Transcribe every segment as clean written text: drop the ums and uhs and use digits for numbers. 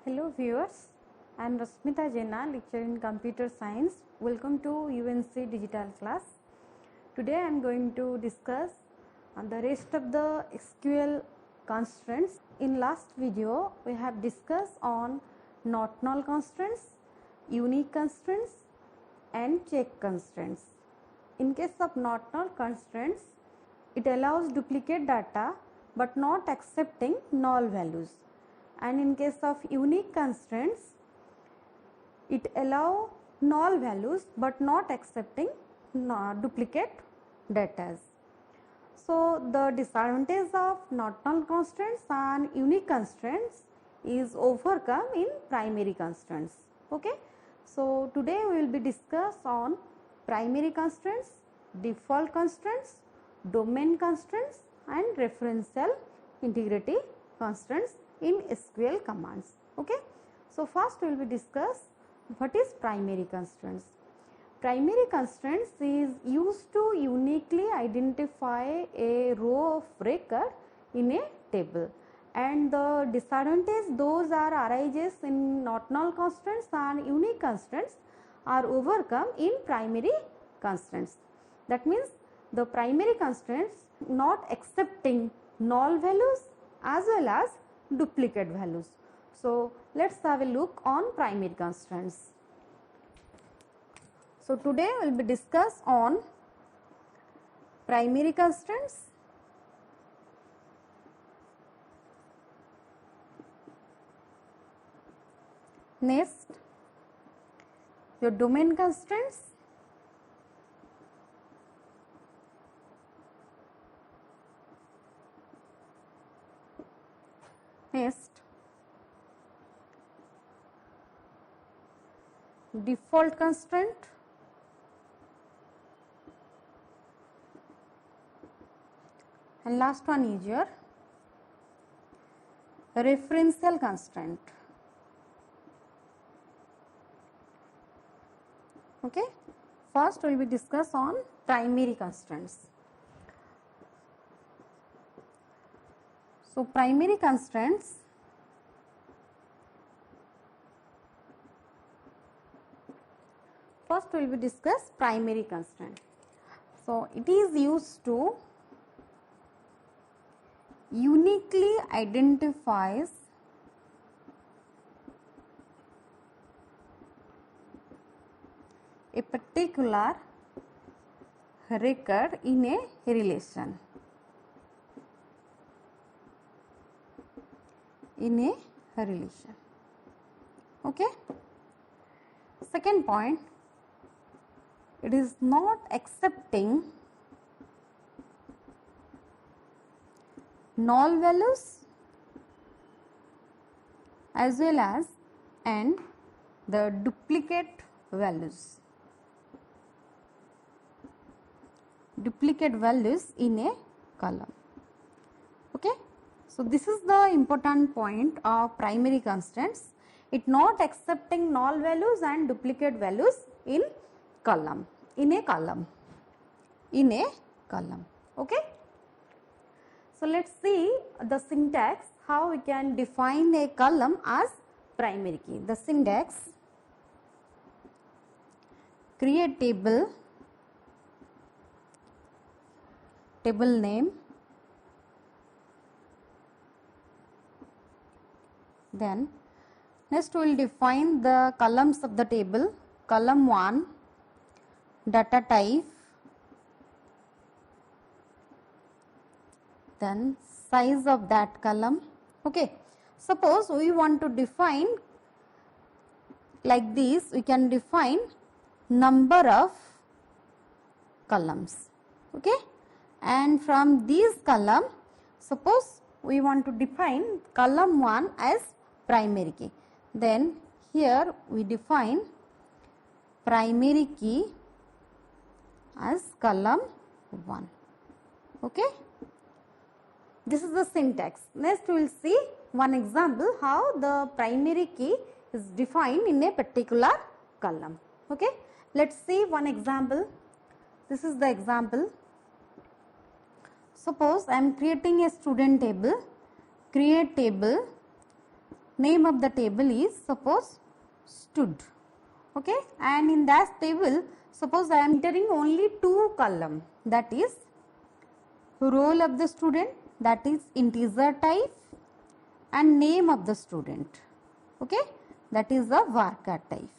Hello viewers, I am Rasmita Jaina, lecturer in computer science. Welcome to UNC digital class. Today I am going to discuss the rest of the SQL constraints. In last video we have discussed on not null constraints, unique constraints and check constraints. In case of not null constraints, it allows duplicate data but not accepting null values. And in case of unique constraints, it allow null values but not accepting duplicate data. So the disadvantage of not null constraints and unique constraints is overcome in primary constraints. Okay. So today we will be discuss on primary constraints, default constraints, domain constraints and referential integrity constraints in SQL commands. Okay. So first we will be discuss what is primary constraints. Primary constraints is used to uniquely identify a row of record in a table, and the disadvantage those are arises in not null constraints and unique constraints are overcome in primary constraints. That means the primary constraints not accepting null values as well as duplicate values. So let's have a look on primary constraints. So today we will be discuss on primary constraints, next your domain constraints, next default constraint, and last one is your referential constraint. Okay. First we will discuss on primary constraints. So primary constraints first we will discuss primary constraint. So it is used to uniquely identifies a particular record in a relation. Okay. Second point, it is not accepting null values as well as and the duplicate values. In a column. Okay. So this is the important point of primary constraints. It not accepting null values and duplicate values in a column. Okay. So let's see the syntax, how we can define a column as primary key. The syntax: create table name, then next we will define the columns of the table. Column 1, data type, then size of that column. Okay. Suppose we want to define like this, we can define number of columns. Okay. And from these column, suppose we want to define column 1 as primary key, then here we define primary key as column 1. Okay. This is the syntax. Next we will see one example how the primary key is defined in a particular column. Okay. Let's see one example. This is the example. Suppose I am creating a student table, create table name of the table is suppose stood. Okay, and in that table suppose I am entering only two column, that is roll of the student, that is integer type, and name of the student. Okay, that is the varchar type.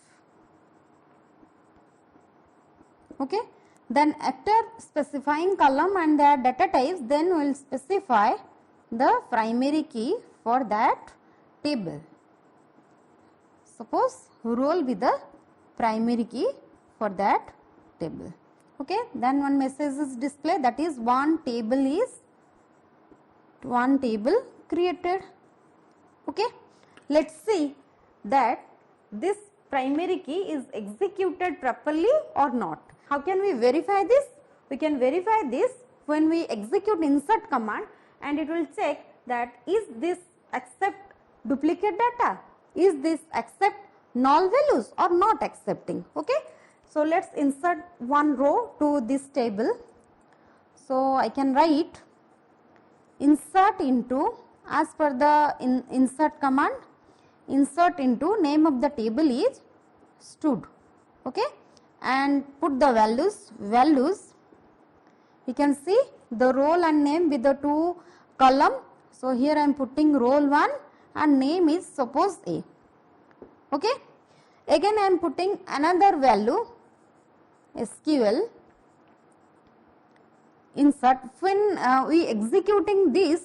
Okay, then after specifying column and their data types, then we will specify the primary key for that table. Suppose roll with the primary key for that table. Okay, then one message is displayed, that is one table created. Okay, let's see that this primary key is executed properly or not. How can we verify this? We can verify this when we execute insert command, and it will check that is this accept duplicate data, is this accept null values or not accepting. Okay, so let's insert one row to this table. So I can write insert into, as per the insert command, insert into name of the table is stood. Okay, and put the values. You can see the role and name with the two column. So here I am putting role 1 and name is suppose A. Okay, again I am putting another value SQL insert. When we executing this,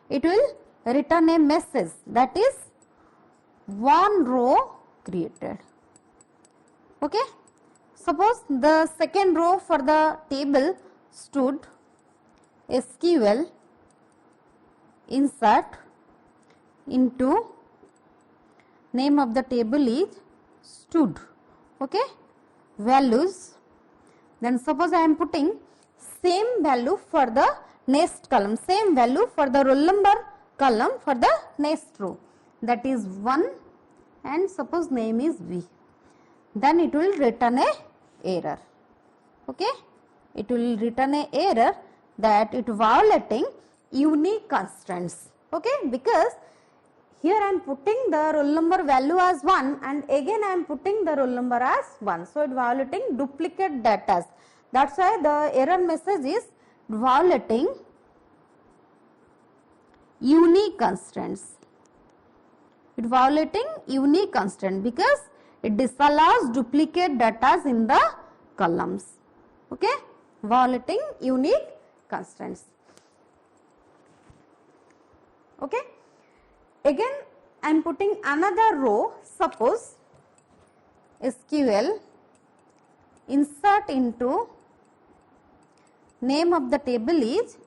it will return a message, that is one row created. Okay, suppose the second row for the table stood, SQL insert into name of the table is stood. Okay, values. Then suppose I am putting same value for the next column, same value for the roll number column for the next row, that is 1, and suppose name is V. Then it will return a error. Okay, it will return a error that it violating unique constraints. Okay, because here I am putting the roll number value as 1 and again I am putting the roll number as 1. So it violating duplicate data. That's why the error message is violating unique constraints. It violating unique constraint because it disallows duplicate data in the columns. Okay, violating unique constraints. Okay, again I am putting another row. Suppose SQL insert into name of the table is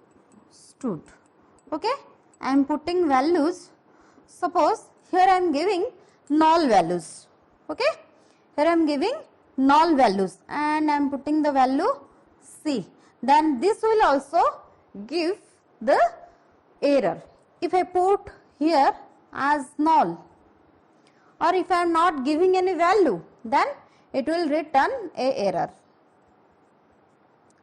stood. Okay, I am putting values. Suppose here I am giving null values. Okay, here I am giving null values and I am putting the value C. Then this will also give the error. If I put here as null, or if I am not giving any value, then it will return a error.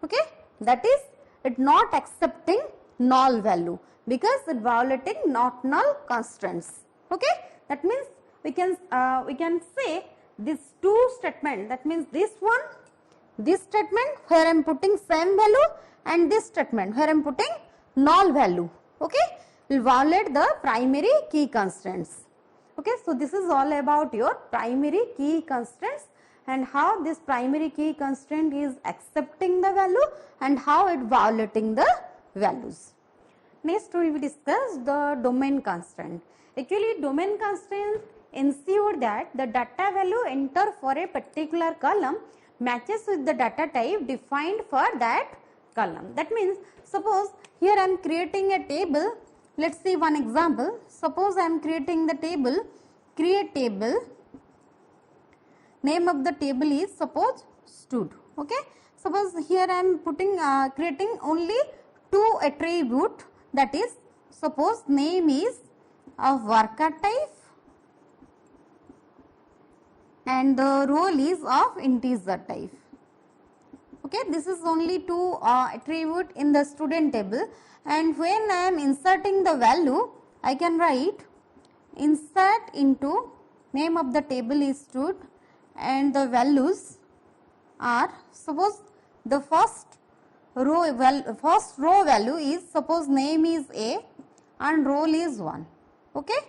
Okay, that is it not accepting null value because it violating not null constraints. Okay, that means we can say these two statement, that means this one, this statement where I am putting same value, and this statement where I am putting null value. Okay, will violate the primary key constraints. Okay, so this is all about your primary key constraints and how this primary key constraint is accepting the value and how it violating the values. Next we will discuss the domain constraint. Actually, domain constraint ensure that the data value entered for a particular column matches with the data type defined for that column. That means suppose here I am creating a table. Let's see one example. Suppose I am creating the table, create table, name of the table is suppose stood. Okay, suppose here I am putting creating only two attribute, that is suppose name is of varchar type and the role is of integer type. Okay, this is only two attribute in the student table, and when I am inserting the value I can write insert into, name of the table is stud, and the values are, suppose the first row value is, suppose name is A and role is 1, okay,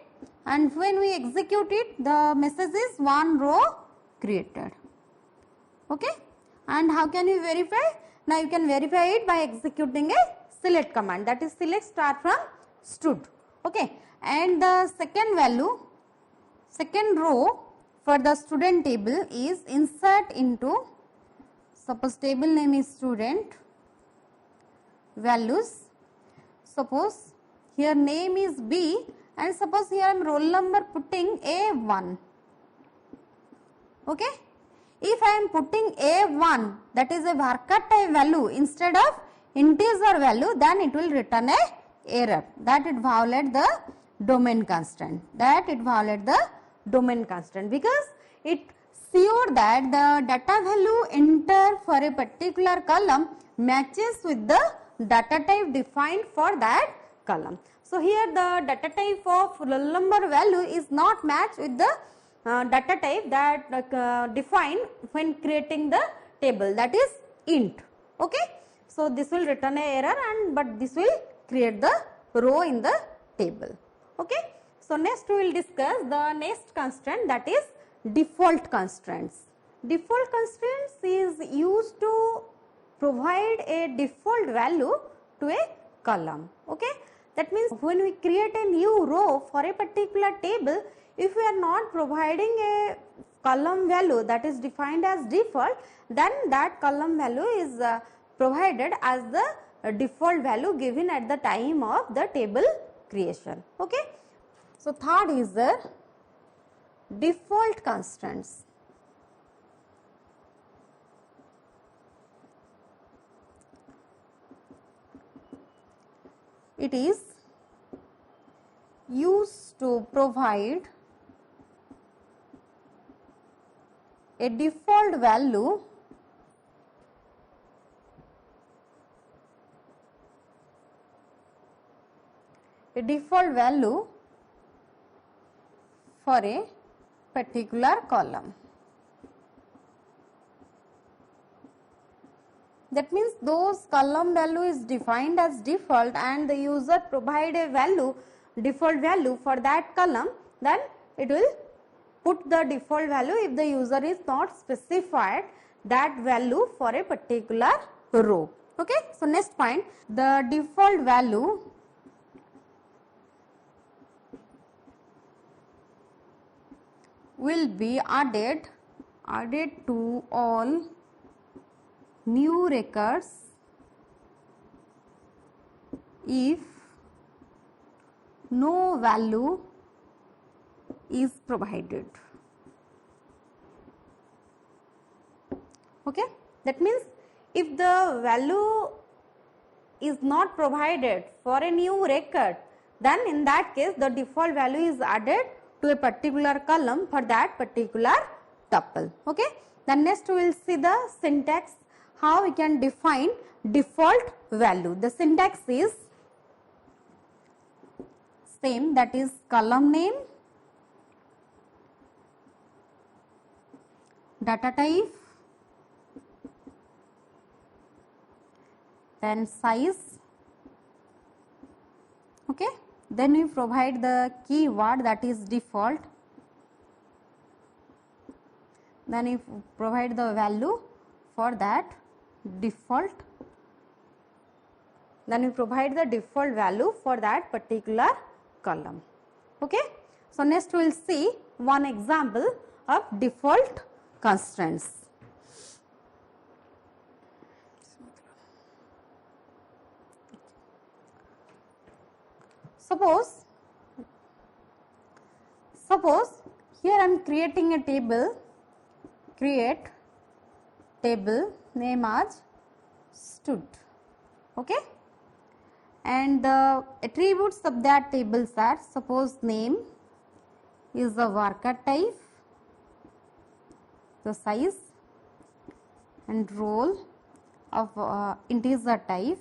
and when we execute it, the message is 1 row created, okay. And how can you verify? Now you can verify it by executing a select command, that is select star from stud, okay. And the second row for the student table is insert into, suppose table name is student, values, suppose here name is B, and suppose here I am roll number putting A1, okay. If I am putting A1, that is a varchar type value instead of integer value, then it will return a error that it violate the domain constant, because it sure that the data value entered for a particular column matches with the data type defined for that column. So here the data type of roll number value is not matched with the data type that defined when creating the table, that is int, okay. So this will return a error, and but this will create the row in the table, okay. So next we will discuss the next constraint, that is default constraints. Default constraints is used to provide a default value to a column, okay. That means when we create a new row for a particular table, if we are not providing a column value that is defined as default, then that column value is provided as the default value given at the time of the table creation, okay. So third is the default constants. It is used to provide a default value for a particular column. That means those column value is defined as default and the user provide a default value for that column, then it will put the default value if the user is not specified that value for a particular row, okay. So next point, the default value will be added to all new records if no value is provided, okay. That means if the value is not provided for a new record, then in that case the default value is added to a particular column for that particular tuple, okay. Then next we will see the syntax, how we can define default value. The syntax is same, that is column name, data type, then size, okay. Then we provide the keyword, that is default, then we provide the value for that default, then we provide the default value for that particular column, okay. So next we will see one example of default constraints. Suppose here I am creating a table, create table name as stud, okay, and the attributes of that tables are, suppose name is the varchar type, the size and role of integer type.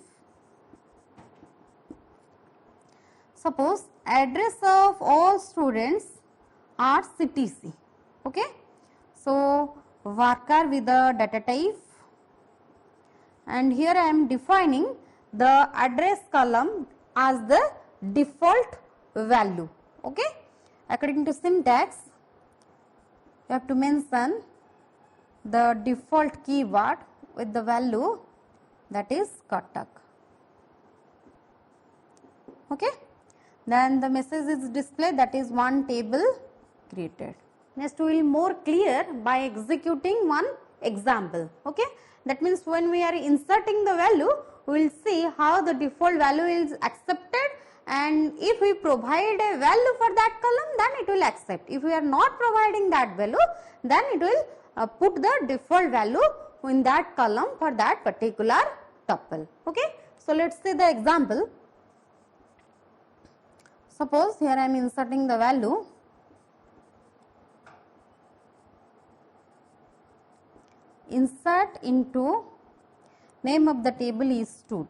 suppose address of all students are CTC. Okay. So varchar with the data type, and here I am defining the address column as the default value. Okay. According to syntax, you have to mention the default keyword with the value, that is Cuttack. Okay. Then the message is displayed, that is one table created. Next we will more clear by executing one example. Okay. That means when we are inserting the value, we will see how the default value is accepted, and if we provide a value for that column, then it will accept. If we are not providing that value, then it will put the default value in that column for that particular tuple. Okay. So let us see the example. Suppose here I am inserting the value insert into name of the table is stud.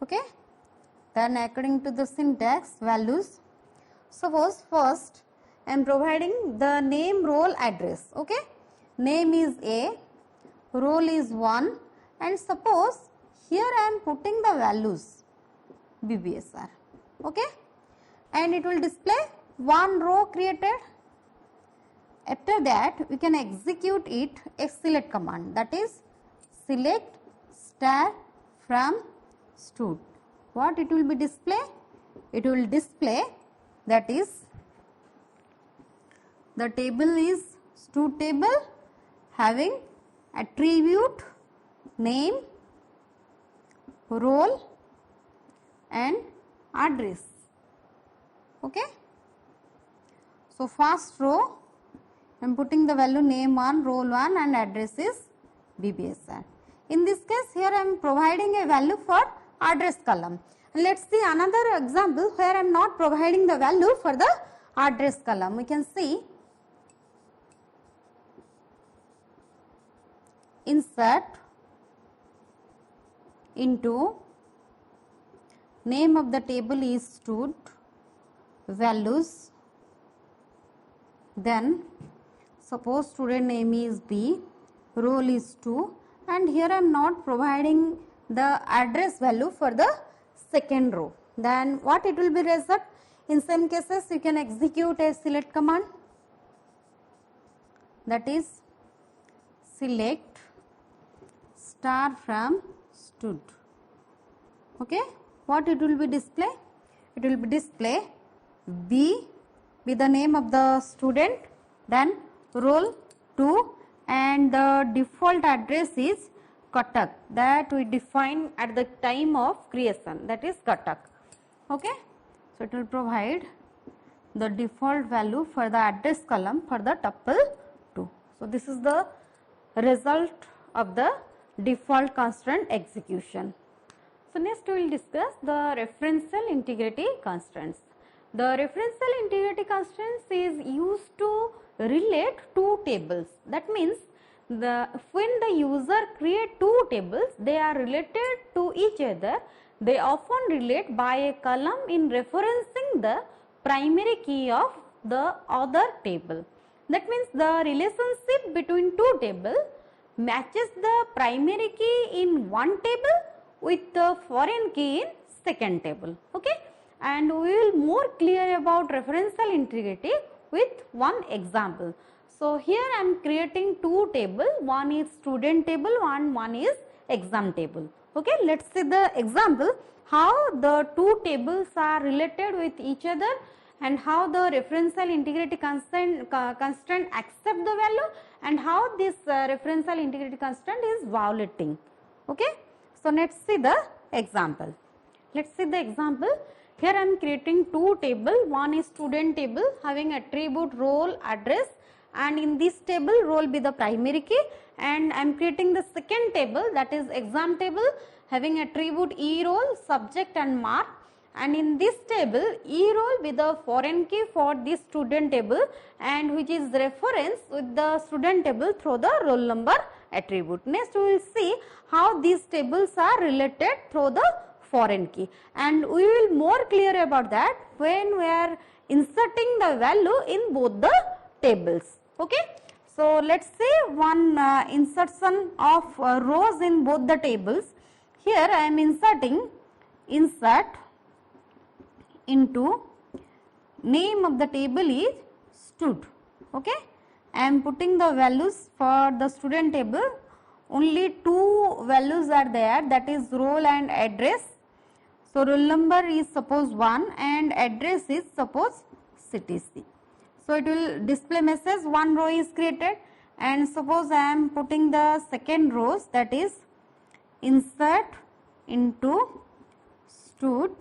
Okay. Then according to the syntax values, suppose first I am providing the name, role, address. Okay. Name is A, role is 1, and suppose here I am putting the values BBSR. Okay. And it will display one row created. After that we can execute it a select command, that is select star from stud. What it will be display? It will display, that is the table is stud table having attribute name, role and address. Okay. So first row I am putting the value name 1, role 1 and address is BBSR. In this case here I am providing a value for address column. Let us see another example where I am not providing the value for the address column. We can see insert into name of the table is stud, values, then suppose student name is B, role is 2, and here I am not providing the address value for the second row. Then what it will be result? In some cases you can execute a select command, that is select star from stud. Okay. What it will be display? It will be display B with the name of the student, then role 2 and the default address is Cuttack that we define at the time of creation, that is Cuttack. Okay. So it will provide the default value for the address column for the tuple 2. So this is the result of the default constraint execution. So next we will discuss the referential integrity constraints. The referential integrity constraints is used to relate two tables. That means when the user create two tables, they are related to each other. They often relate by a column in referencing the primary key of the other table. That means the relationship between two tables matches the primary key in one table with the foreign key in second table. Okay. And we will more clear about referential integrity with one example. So here I am creating two tables, one is student table and one is exam table. Okay, let us see the example how the two tables are related with each other and how the referential integrity constraint accept the value and how this referential integrity constraint is violating. Okay, so let us see the example. Let us see the example. Here I am creating two tables, one is student table having attribute role address, and in this table role be the primary key, and I am creating the second table, that is exam table having attribute e-role, subject and mark, and in this table e-role be the foreign key for this student table and which is reference with the student table through the roll number attribute. Next we will see how these tables are related through the foreign key, and we will more clear about that when we are inserting the value in both the tables. Okay. So, let us see one insertion of rows in both the tables. Here I am inserting insert into name of the table is stud. Okay. I am putting the values for the student table. Only two values are there, that is roll and address. So, roll number is suppose 1 and address is suppose CTC. So, it will display message one row is created, and suppose I am putting the second rows, that is insert into stud,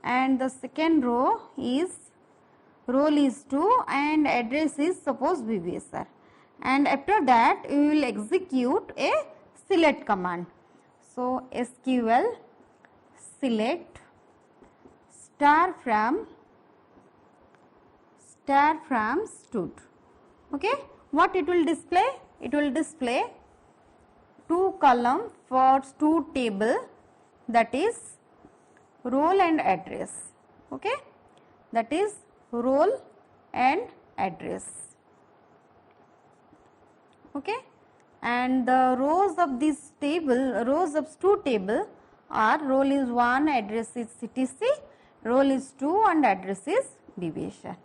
and the second row is roll is 2 and address is suppose BBSR, and after that we will execute a select command. So, SQL select star from stud. Okay. What it will display? It will display 2 column for stud table, that is roll and address. Okay. That is roll and address. Okay. And the rows of this table, rows of stud table are roll is 1, address is CTC, roll is 2 and address is BBSR.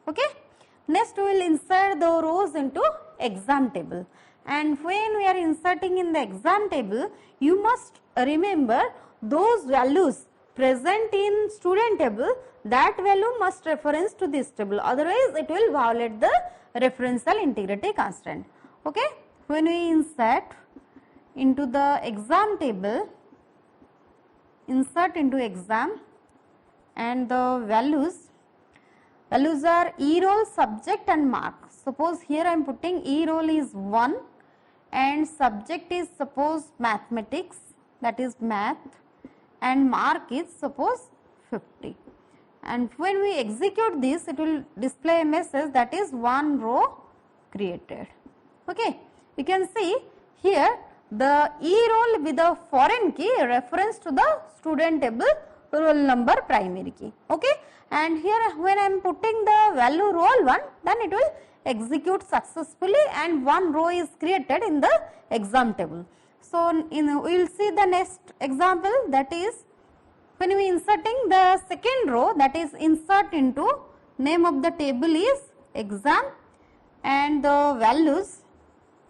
Okay. Next we will insert the rows into exam table, and when we are inserting in the exam table, you must remember those values present in student table, that value must reference to this table, otherwise it will violate the referential integrity constraint. Okay. When we insert into the exam table, insert into exam, and the values are e-roll, subject and mark. Suppose here I am putting e-roll is 1 and subject is suppose mathematics, that is math, and mark is suppose 50. And when we execute this, it will display a message, that is one row created. Okay. You can see here the e-roll with the foreign key reference to the student table roll number primary key. Okay. And here when I am putting the value roll 1, then it will execute successfully and one row is created in the exam table. So, we will see the next example, that is when we inserting the second row, that is insert into name of the table is exam, and the values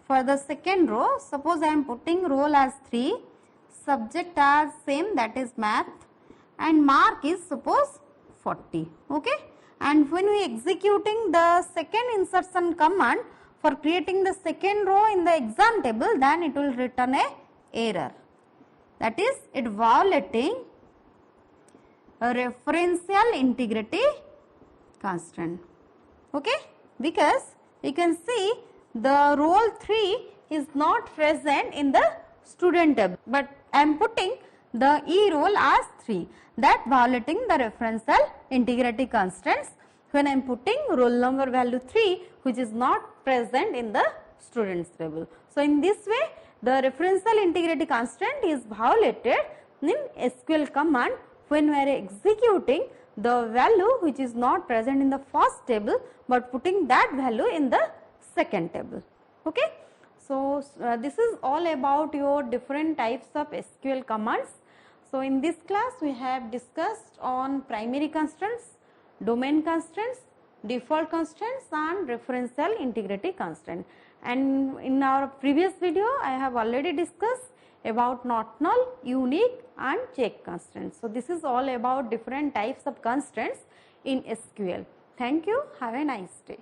for the second row, suppose I am putting roll as 3, subject as same, that is math, and mark is suppose 40. Okay. And when we executing the second insertion command for creating the second row in the exam table, then it will return a error, that is it violating a referential integrity constraint. Okay. Because you can see the roll 3 is not present in the student table, but I am putting the e-roll as 3, that violating the referential integrity constraints when I am putting roll number value 3, which is not present in the students table. So, in this way the referential integrity constraint is violated in SQL command when we are executing the value which is not present in the first table, but putting that value in the second table. Okay. So, this is all about your different types of SQL commands. So, in this class we have discussed on primary constraints, domain constraints, default constraints and referential integrity constraint. And in our previous video I have already discussed about not null, unique and check constraints. So, this is all about different types of constraints in SQL. Thank you. Have a nice day.